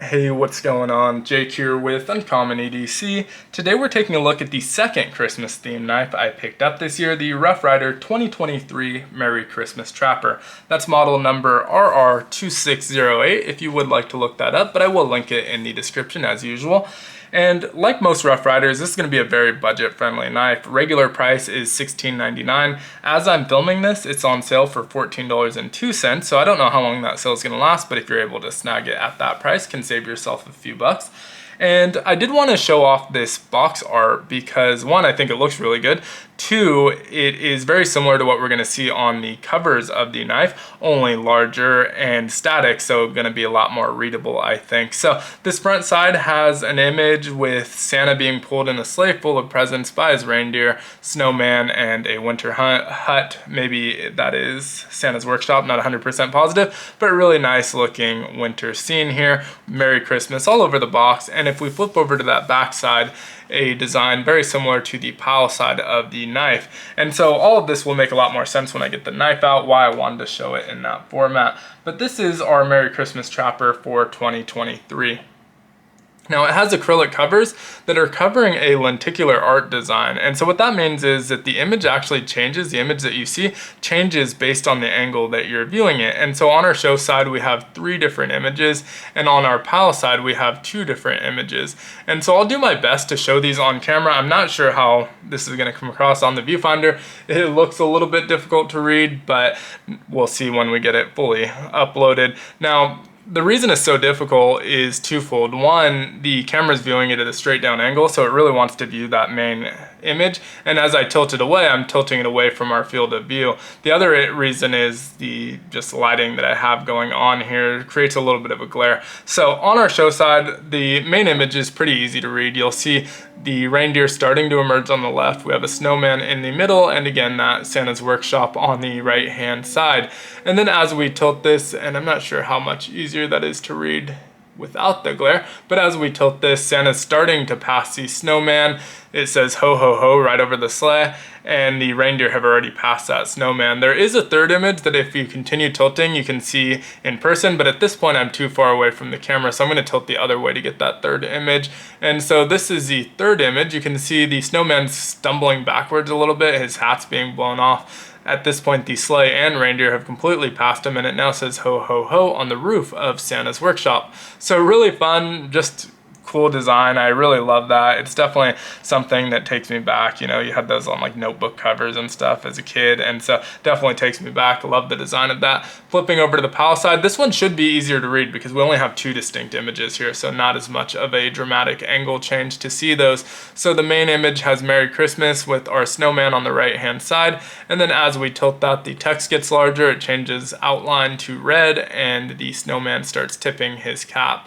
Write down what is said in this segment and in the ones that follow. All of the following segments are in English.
Hey, what's going on? Jake here with Uncommon EDC. Today we're taking a look at the second Christmas themed knife I picked up this year, the Rough Ryder 2023 Merry Christmas Trapper. That's model number RR2608 if you would like to look that up, but I will link it in the description as usual. And like most Rough Ryders, this is going to be a very budget-friendly knife. Regular price is $16.99. As I'm filming this, it's on sale for $14.02, so I don't know how long that sale is going to last, but if you're able to snag it at that price, can save yourself a few bucks. And I did want to show off this box art because, one, I think it looks really good. Two, it is very similar to what we're going to see on the covers of the knife, only larger and static, so going to be a lot more readable, I think. So this front side has an image with Santa being pulled in a sleigh full of presents by his reindeer, snowman, and a winter hut. Maybe that is Santa's workshop, not 100% positive, but really nice looking winter scene here. Merry Christmas all over the box. And if we flip over to that back side, a design very similar to the pile side of the knife. And so all of this will make a lot more sense when I get the knife out, why I wanted to show it in that format. But this is our Merry Christmas Trapper for 2023. Now it has acrylic covers that are covering a lenticular art design. And so what that means is that the image actually changes. The image that you see changes based on the angle that you're viewing it. And so on our show side, we have 3 different images, and on our pile side, we have 2 different images. And so I'll do my best to show these on camera. I'm not sure how this is gonna come across on the viewfinder. It looks a little bit difficult to read, but we'll see when we get it fully uploaded. Now, the reason it's so difficult is twofold. One, the camera's viewing it at a straight down angle, so it really wants to view that main image. And as I tilt it away, I'm tilting it away from our field of view. The other reason is the just lighting that I have going on here creates a little bit of a glare. So on our show side, the main image is pretty easy to read. You'll see the reindeer starting to emerge on the left. We have a snowman in the middle, and again, that Santa's workshop on the right-hand side. And then as we tilt this, and I'm not sure how much easier that is to read without the glare, but as we tilt this, Santa's starting to pass the snowman. It says ho ho ho right over the sleigh, and the reindeer have already passed that snowman. There is a third image that if you continue tilting, you can see in person, but at this point I'm too far away from the camera, so I'm going to tilt the other way to get that third image. And so this is the third image. You can see the snowman stumbling backwards a little bit, his hat's being blown off. At this point, the sleigh and reindeer have completely passed him, and it now says ho ho ho on the roof of Santa's workshop. So really fun, just cool design. I really love that. It's definitely something that takes me back. You know, you had those on like notebook covers and stuff as a kid, and so definitely takes me back. I love the design of that. Flipping over to the pile side, this one should be easier to read because we only have 2 distinct images here, so not as much of a dramatic angle change to see those. So the main image has Merry Christmas with our snowman on the right hand side, and then as we tilt that, the text gets larger, it changes outline to red, and the snowman starts tipping his cap.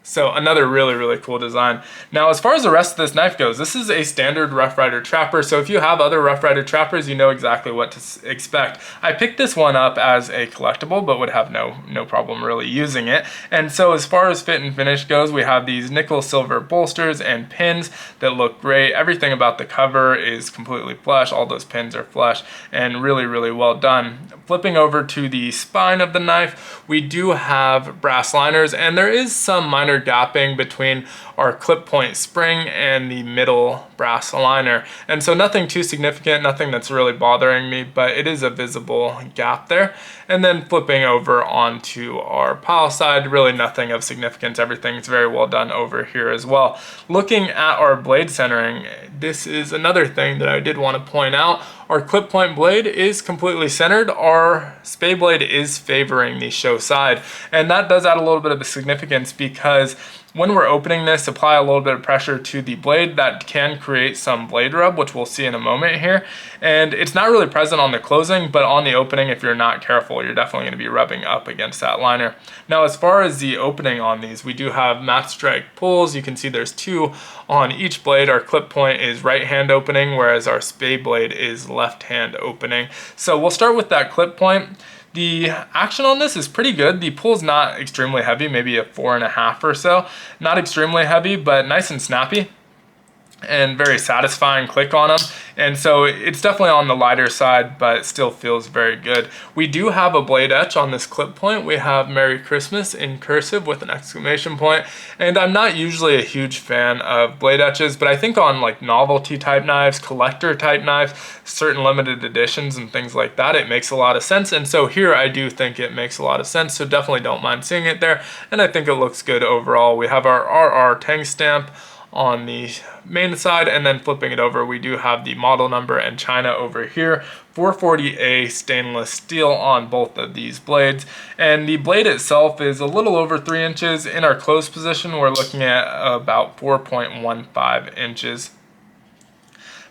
So another really, really cool design. Now, as far as the rest of this knife goes, this is a standard Rough Ryder Trapper. So if you have other Rough Ryder Trappers, you know exactly what to expect. I picked this one up as a collectible, but would have no problem really using it. And so as far as fit and finish goes, we have these nickel silver bolsters and pins that look great. Everything about the cover is completely flush. All those pins are flush and really, really well done. Flipping over to the spine of the knife, we do have brass liners, and there is some minor gapping between our clip point spring and the middle brass liner. And so nothing too significant, nothing that's really bothering me, but it is a visible gap there. And then flipping over onto our pile side, really nothing of significance. Everything's very well done over here as well. Looking at our blade centering, this is another thing that I did want to point out. Our clip point blade is completely centered. Our Spey Blade is favoring the show side, and that does add a little bit of a significance because when we're opening this, apply a little bit of pressure to the blade. That can create some blade rub, which we'll see in a moment here. And it's not really present on the closing, but on the opening, if you're not careful, you're definitely going to be rubbing up against that liner. Now, as far as the opening on these, we do have match strike pulls. You can see there's 2 on each blade. Our clip point is right hand opening, whereas our Spey Blade is left hand opening. So we'll start with that clip point. The action on this is pretty good. The pull's not extremely heavy, maybe a 4.5 or so. Not extremely heavy, but nice and snappy. and very satisfying click on them. And so it's definitely on the lighter side, but it still feels very good. We do have a blade etch on this clip point. We have Merry Christmas in cursive with an exclamation point. And I'm not usually a huge fan of blade etches, but I think on like novelty type knives, collector type knives, certain limited editions and things like that, it makes a lot of sense. And so here I do think it makes a lot of sense. So definitely don't mind seeing it there. And I think it looks good overall. We have our RR Tang stamp on the main side, and then flipping it over, we do have the model number and China over here. 440A stainless steel on both of these blades, and the blade itself is a little over 3 inches. In our closed position, we're looking at about 4.15 inches.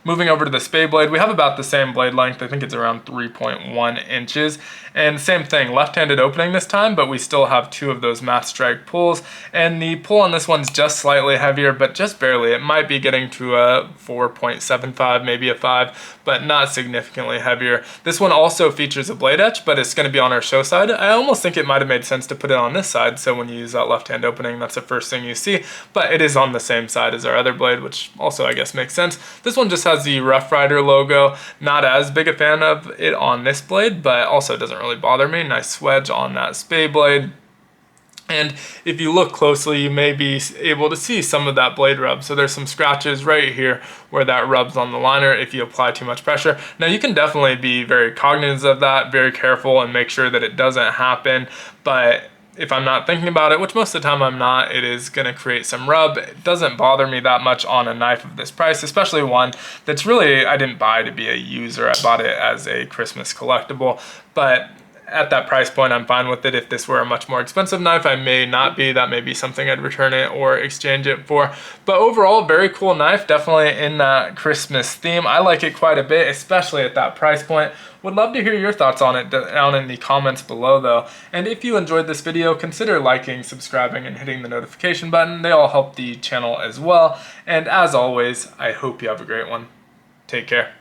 Moving over to the Spey Blade, we have about the same blade length. I think it's around 3.1 inches. And same thing, left-handed opening this time, but we still have 2 of those matte strike pulls. And the pull on this one's just slightly heavier, but just barely. It might be getting to a 4.75, maybe a 5, but not significantly heavier. This one also features a blade etch, but it's going to be on our show side. I almost think it might have made sense to put it on this side, so when you use that left-hand opening, that's the first thing you see. But it is on the same side as our other blade, which also I guess makes sense. This one just has the Rough Ryder logo. Not as big a fan of it on this blade, but also doesn't really bother me. Nice swedge on that Spey Blade. And if you look closely, you may be able to see some of that blade rub. So there's some scratches right here where that rubs on the liner if you apply too much pressure. Now you can definitely be very cognizant of that, very careful, and make sure that it doesn't happen. But if I'm not thinking about it, which most of the time I'm not, it is going to create some rub. It doesn't bother me that much on a knife of this price, especially one that's really, I didn't buy to be a user. I bought it as a Christmas collectible. But at that price point, I'm fine with it. If this were a much more expensive knife, I may not be. That may be something I'd return it or exchange it for. But overall, very cool knife, definitely in that Christmas theme. I like it quite a bit, especially at that price point. Would love to hear your thoughts on it down in the comments below though. And if you enjoyed this video, consider liking, subscribing, and hitting the notification button. They all help the channel as well. And as always, I hope you have a great one. Take care.